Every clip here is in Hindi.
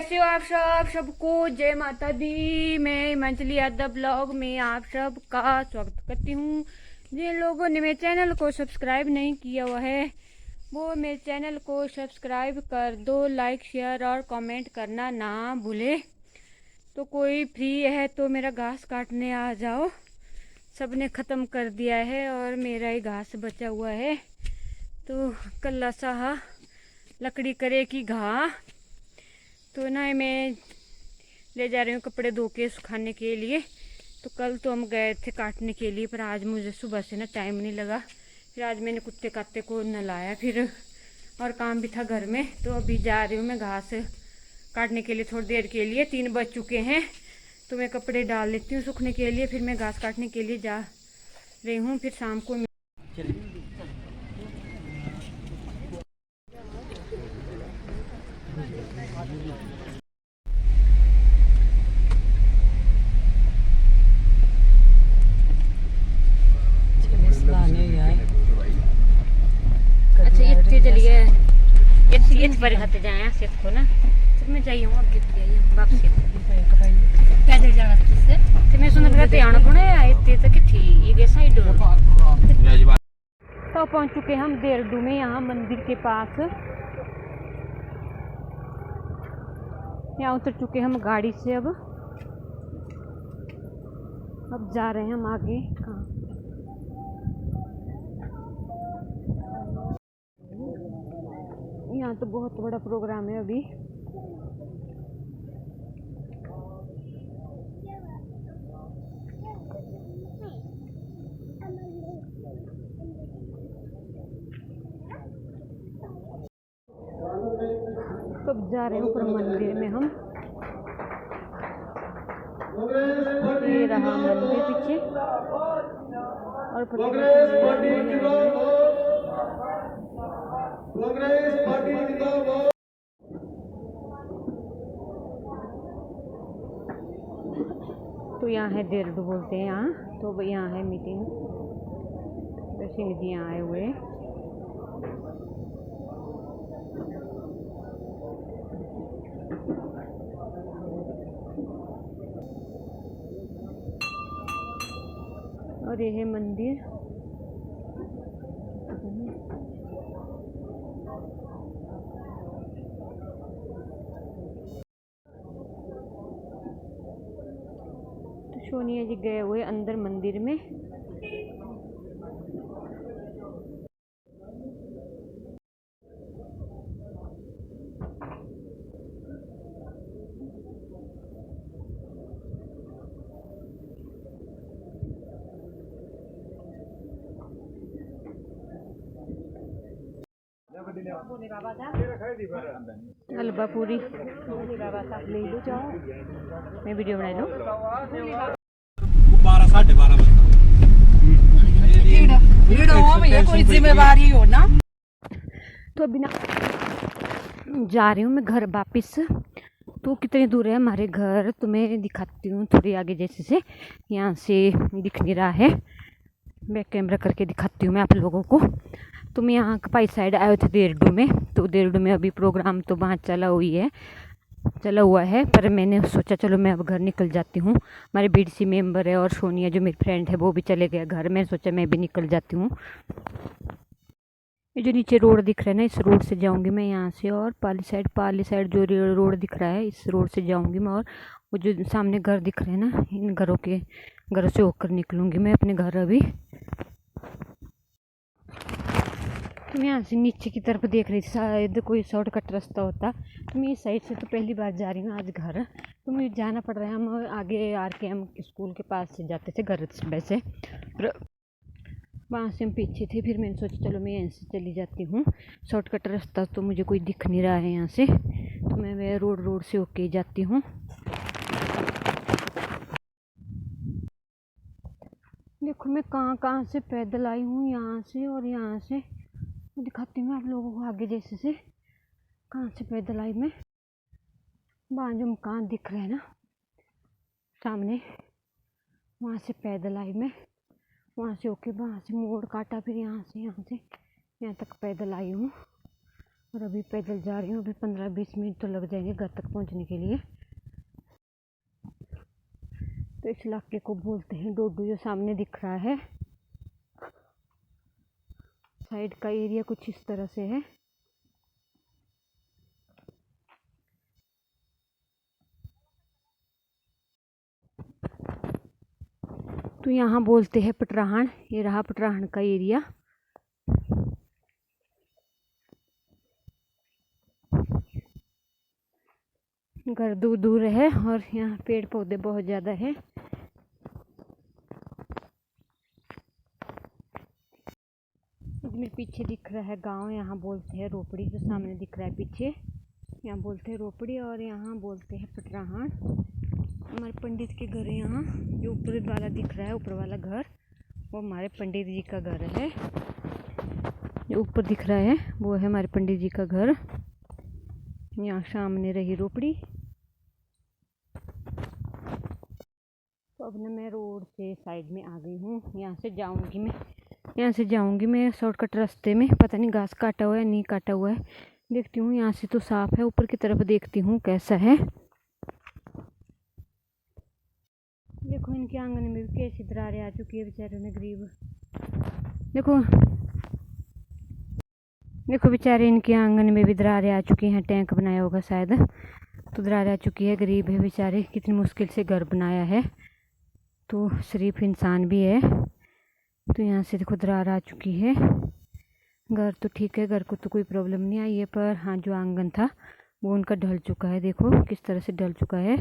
कैसे हो आप सबको जय माता दी। मैं मंथली यादव ब्लॉग में आप सबका स्वागत करती हूँ। जिन लोगों ने मेरे चैनल को सब्सक्राइब नहीं किया हुआ है वो मेरे चैनल को सब्सक्राइब कर दो, लाइक शेयर और कमेंट करना ना भूले। तो कोई फ्री है तो मेरा घास काटने आ जाओ। सबने ख़त्म कर दिया है और मेरा ही घास बचा हुआ है। तो कल्ला सा लकड़ी करे की घा तो ना मैं ले जा रही हूँ कपड़े धो के सुखाने के लिए। तो कल तो हम गए थे काटने के लिए, पर आज मुझे सुबह से ना टाइम नहीं लगा। फिर आज मैंने कुत्ते काते को नहलाया, फिर और काम भी था घर में। तो अभी जा रही हूँ मैं घास काटने के लिए थोड़ी देर के लिए। 3 बज चुके हैं तो मैं कपड़े डाल लेती हूँ सूखने के लिए, फिर मैं घास काटने के लिए जा रही हूँ। फिर शाम को चलिए ये पर खाते जाए सेट को ना सब में चाहिए हूँ आगे वापसी पैदल जाना से तो मैं सुन रहा आना को इतने तक थी ये साइड। तो पहुँच चुके हम देहरादून में, यहाँ मंदिर के पास। यहाँ उतर चुके हम गाड़ी से। अब जा रहे हैं हम आगे। कहाँ यहाँ तो बहुत बड़ा प्रोग्राम है अभी। तो अब जा रहे हैं ऊपर मंदिर में हम। ये रहा मंदिर पीछे और तो यहाँ है देहरादून बोलते हैं यहाँ। तो यहाँ है मीटिंग, प्रतिनिधि यहाँ आए हुए। और ये है मंदिर। तो सोनिया जी गए हुए अंदर मंदिर में। हलवा पूरी ले लो, जाओ मैं वीडियो बना लूँ। 12 साढ़े 12 बजे कोई जिम्मेवारी हो ना। तो अभी ना जा रही हूँ मैं घर वापिस। तो कितनी दूर है हमारे घर तुम्हें दिखाती हूँ थोड़ी आगे, जैसे से यहाँ से दिख नहीं रहा है। बैक कैमरा करके दिखाती हूँ मैं आप लोगों को। तुम यहाँ कपाई साइड आए थे देहरादून में। तो देहरादून में अभी प्रोग्राम तो वहाँ चला हुआ है, पर मैंने सोचा चलो मैं अब घर निकल जाती हूँ। हमारे बीडीसी मेंबर है और सोनिया जो मेरी फ्रेंड है वो भी चले गए घर। मैंने सोचा मैं भी निकल जाती हूँ। ये जो नीचे रोड दिख रहा है ना, इस रोड से जाऊंगी मैं यहाँ से। और पाली साइड जो रोड दिख रहा है इस रोड से जाऊंगी मैं। और वो जो सामने घर दिख रहे हैं ना, इन घरों से होकर निकलूंगी मैं अपने घर अभी। तो मैं यहाँ से नीचे की तरफ देख रही थी, शायद कोई शॉर्टकट रास्ता होता। तो मैं इस साइड से तो पहली बार जा रही हूँ आज घर। तो मुझे जाना पड़ रहा है। हम आगे RKM स्कूल के पास से जाते थे घर वैसे, वहाँ से हम पीछे थे। फिर मैंने सोचा चलो मैं यहाँ से चली जाती हूँ। शॉर्टकट रास्ता तो मुझे कोई दिख नहीं रहा है यहाँ से, तो मैं रोड से होके जाती हूँ। देखो मैं कहाँ से पैदल आई हूँ, यहाँ से और यहाँ से दिखाती हूँ आप लोगों को आगे। जैसे से कहाँ से पैदल आई मैं। वहाँ जो मकान दिख रहे हैं ना सामने, वहाँ से पैदल आई मैं। वहाँ से होके वहाँ से मोड़ काटा, फिर यहाँ से यहाँ तक पैदल आई हूँ। और अभी पैदल जा रही हूँ। अभी 15-20 मिनट तो लग जाएंगे घर तक पहुँचने के लिए। तो इस इलाके को बोलते हैं डोडू। जो सामने दिख रहा है साइड का एरिया कुछ इस तरह से है। तो यहाँ बोलते हैं पटराहन। ये रहा पटराहन का एरिया। घर दूर दूर है और यहाँ पेड़ पौधे बहुत ज़्यादा है। मेरे पीछे दिख रहा है गांव, यहाँ बोलते हैं रोपड़ी। जो सामने दिख रहा है पीछे, यहाँ बोलते हैं रोपड़ी और यहाँ बोलते हैं पटराहन। हमारे पंडित के घर है यहाँ। जो ऊपर वाला दिख रहा है, ऊपर वाला घर, वो हमारे पंडित जी का घर है। जो ऊपर दिख रहा है वो है हमारे पंडित जी का घर। यहाँ सामने रही रोपड़ी। तो अब ना मैं रोड से साइड में आ गई हूँ। यहाँ से जाऊँगी मैं शॉर्टकट रास्ते में। पता नहीं घास काटा हुआ है नहीं काटा हुआ है, देखती हूँ। यहाँ से तो साफ है, ऊपर की तरफ देखती हूँ कैसा है। देखो इनके आंगन में भी कैसी दरारें आ चुकी है बेचारों ने, गरीब। देखो बेचारे, इनके आंगन में भी दरारें आ चुकी हैं। टैंक बनाया होगा शायद, तो दरारें आ चुकी है। गरीब है बेचारे, कितनी मुश्किल से घर बनाया है। तो शरीफ इंसान भी है। तो यहाँ से देखो दरार आ चुकी है। घर तो ठीक है, घर को तो कोई प्रॉब्लम नहीं आई है, पर हाँ जो आंगन था वो उनका ढल चुका है। देखो किस तरह से ढल चुका है,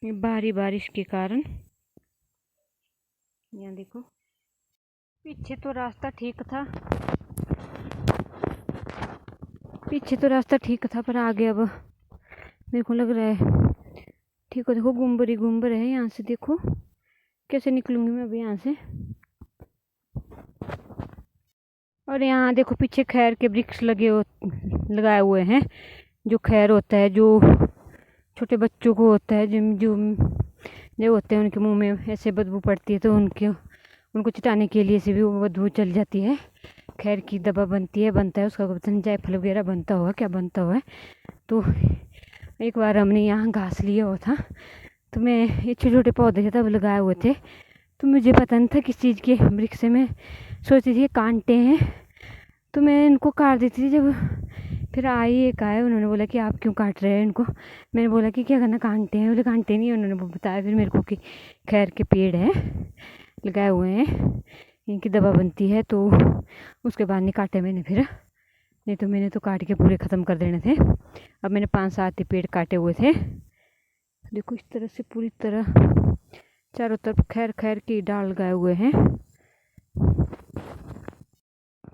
भारी बारिश के कारण। यहाँ देखो पीछे तो रास्ता ठीक था, पर आगे अब मेरे को लग रहा है ठीक हो। देखो गुम्बर है। यहाँ से देखो कैसे निकलूंगी मैं अभी यहाँ से। और यहाँ देखो पीछे खैर के वृक्ष लगाए हुए हैं। जो खैर होता है, जो छोटे बच्चों को होता है, जो होते हैं उनके मुंह में ऐसे बदबू पड़ती है, तो उनको चिटाने के लिए से भी वो बदबू चल जाती है। खैर की दवा बनता है उसका जायफल वगैरह बनता हुआ, क्या बनता हुआ है। तो एक बार हमने यहाँ घास लिया हुआ था, तो मैं ये छोटे छोटे पौधे थे तब लगाए हुए थे। तो मुझे पता नहीं था किस चीज़ के वृक्ष से। मैं सोचती थी कांटे हैं, तो मैं इनको काट देती थी। जब फिर आई एक आए, उन्होंने बोला कि आप क्यों काट रहे हैं इनको। मैंने बोला कि क्या करना, कांटे हैं। बोले कांटे नहीं। उन्होंने बताया फिर मेरे को कि खैर के पेड़ हैं लगाए हुए हैं, इनकी दवा बनती है। तो उसके बाद नहीं काटे मैंने फिर, नहीं तो मैंने तो काट के पूरे ख़त्म कर देने थे। अब मैंने 5-7 ही पेड़ काटे हुए थे। देखो इस तरह से पूरी तरह चारों तरफ खैर के डाल लगाए हुए हैं।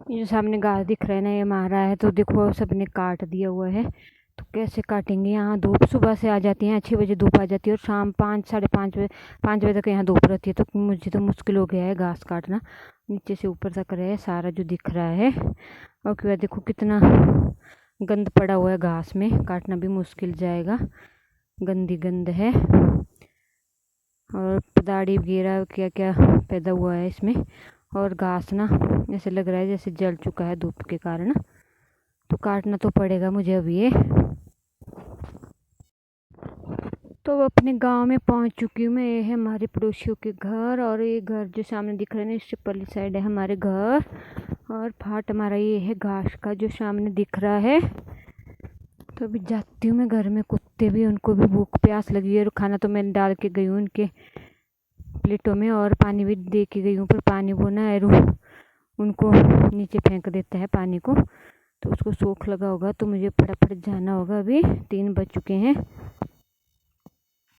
ये जो सामने घास दिख रहा है ना, ये मारा है। तो देखो सबने काट दिया हुआ है, तो कैसे काटेंगे। यहाँ धूप सुबह से आ जाती है, 6 बजे धूप आ जाती है और शाम 5 बजे तक यहाँ धूप रहती है। तो मुझे तो मुश्किल हो गया है घास काटना। नीचे से ऊपर तक रहे सारा जो दिख रहा है। और उसके बाद देखो कितना गंद पड़ा हुआ है घास में, काटना भी मुश्किल जाएगा। गंदी गंद है और पदाड़ी वगैरह क्या क्या पैदा हुआ है इसमें। और घास ना ऐसे लग रहा है जैसे जल चुका है धूप के कारण। तो काटना तो पड़ेगा मुझे अब ये। तो अपने गांव में पहुंच चुकी हूँ मैं। ये है हमारे पड़ोसियों के घर, और ये घर जो सामने दिख रहा है ना, इससे पल्ली साइड है हमारे घर। और फाट हमारा ये है घास का जो सामने दिख रहा है। तो अभी जाती हूँ मैं घर में। कुत्ते भी, उनको भी भूख प्यास लगी है। और खाना तो मैंने डाल के गई हूँ उनके प्लेटों में, और पानी भी दे के गई हूँ। पर पानी वो ना उनको नीचे फेंक देता है पानी को, तो उसको सोख लगा होगा। तो मुझे फटाफट जाना होगा। अभी 3 बज चुके हैं।